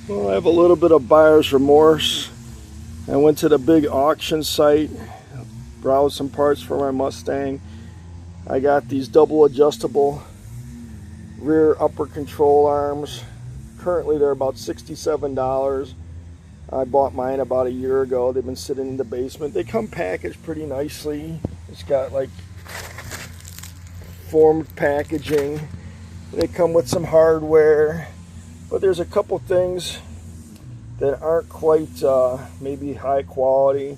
Well, I have a little bit of buyer's remorse. I went to the big auction site, browsed some parts for my Mustang. I got these double adjustable rear upper control arms. Currently they're about $67. I bought mine about a year ago. They've been sitting in the basement. They come packaged pretty nicely. It's got like formed packaging. They come with some hardware, but there's a couple things that aren't quite maybe high quality,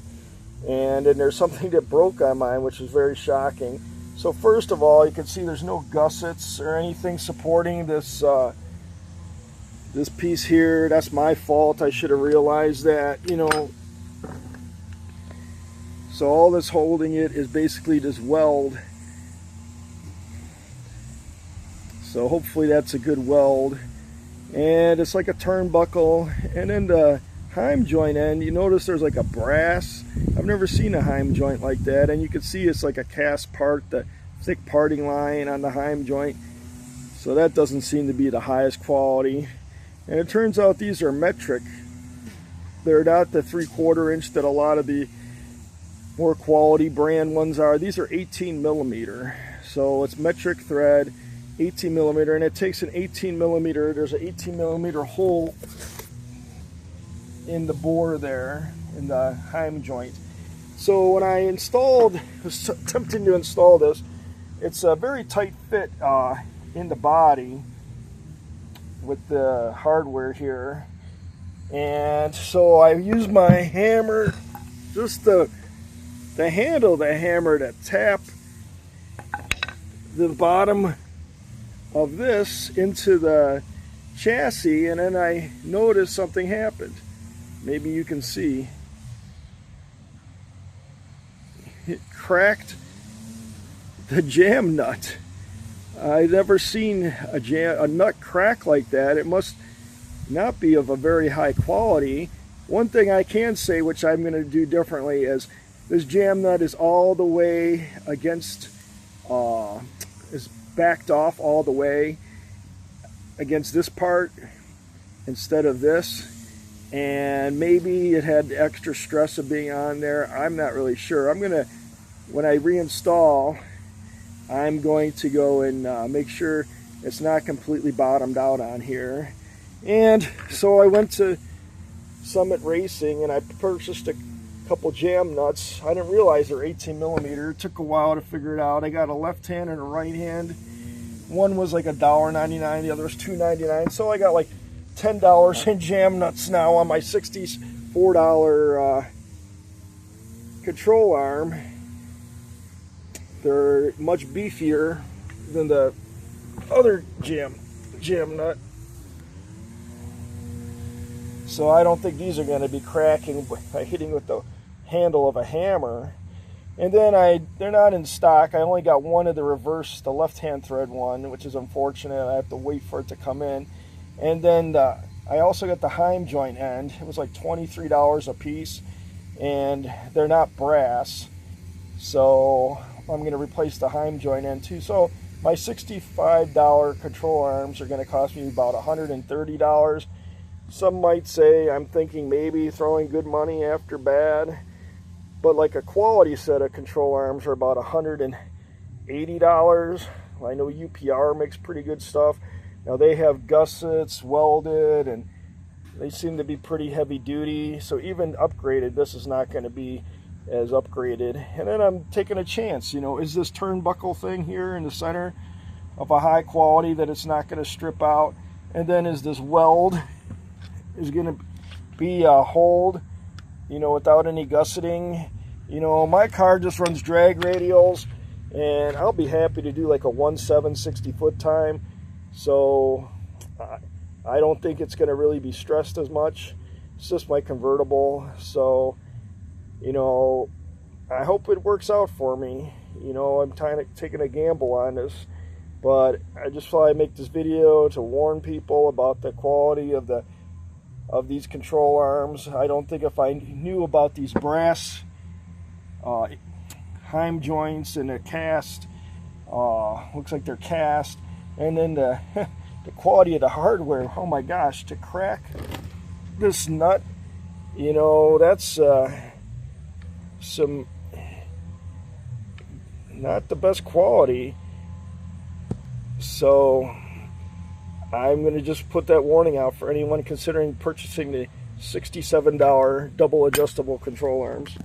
and then there's something that broke on mine, which is very shocking. So first of all, you can see there's no gussets or anything supporting this this piece here. That's my fault. I should have realized that, you know. So all that's holding it is basically this weld. So hopefully that's a good weld. And it's like a turnbuckle. And then the heim joint end, you notice there's like a brass. I've never seen a heim joint like that. And you can see it's like a cast part, the thick parting line on the heim joint. So that doesn't seem to be the highest quality. And it turns out these are metric. They're not the 3/4 inch that a lot of the more quality brand ones are. These are 18 millimeter. So it's metric thread, 18 millimeter, and it takes an 18 millimeter. There's an 18 millimeter hole in the bore there, in the heim joint. So when I was attempting to install this, it's a very tight fit in the body with the hardware here. And so I use my hammer, just the handle of the hammer, to tap the bottom of this into the chassis, and then I noticed something happened. Maybe you can see. It cracked the jam nut. I've never seen a nut crack like that. It must not be of a very high quality. One thing I can say, which I'm going to do differently, is this jam nut is all the way against, is backed off all the way against this part instead of this. And maybe it had the extra stress of being on there. I'm not really sure. I'm going to, when I reinstall, I'm going to go and make sure it's not completely bottomed out on here. And so I went to Summit Racing and I purchased a couple jam nuts. I didn't realize they're 18 millimeter. It took a while to figure it out. I got a left hand and a right hand. One was like $1.99, the other was $2.99. So I got like $10 in jam nuts now on my $64 control arm. They're much beefier than the other jam nut. So I don't think these are going to be cracking by hitting with the handle of a hammer. And then they're not in stock. I only got one of the reverse, the left-hand thread one, which is unfortunate. I have to wait for it to come in. And then I also got the heim joint end. It was like $23 a piece, and they're not brass. So I'm going to replace the heim joint end too. So my $65 control arms are going to cost me about $130. Some might say I'm thinking maybe throwing good money after bad, but like a quality set of control arms are about $180. I know UPR makes pretty good stuff. Now they have gussets welded, and they seem to be pretty heavy duty. So even upgraded, this is not going to be as upgraded. And then I'm taking a chance, you know, is this turnbuckle thing here in the center of a high quality that it's not going to strip out? And then is this weld is going to be a hold, you know, without any gusseting? You know, my car just runs drag radials, and I'll be happy to do like a 1.7 60-foot time. So I don't think it's going to really be stressed as much. It's just my convertible. So, you know, I hope it works out for me. You know, I'm kind of taking a gamble on this, but I just thought I'd make this video to warn people about the quality of these control arms. I don't think if I knew about these brass heim joints and the cast, looks like they're cast, and then the quality of the hardware, oh my gosh, to crack this nut, you know, that's some not the best quality. So I'm going to just put that warning out for anyone considering purchasing the $67 double adjustable control arms.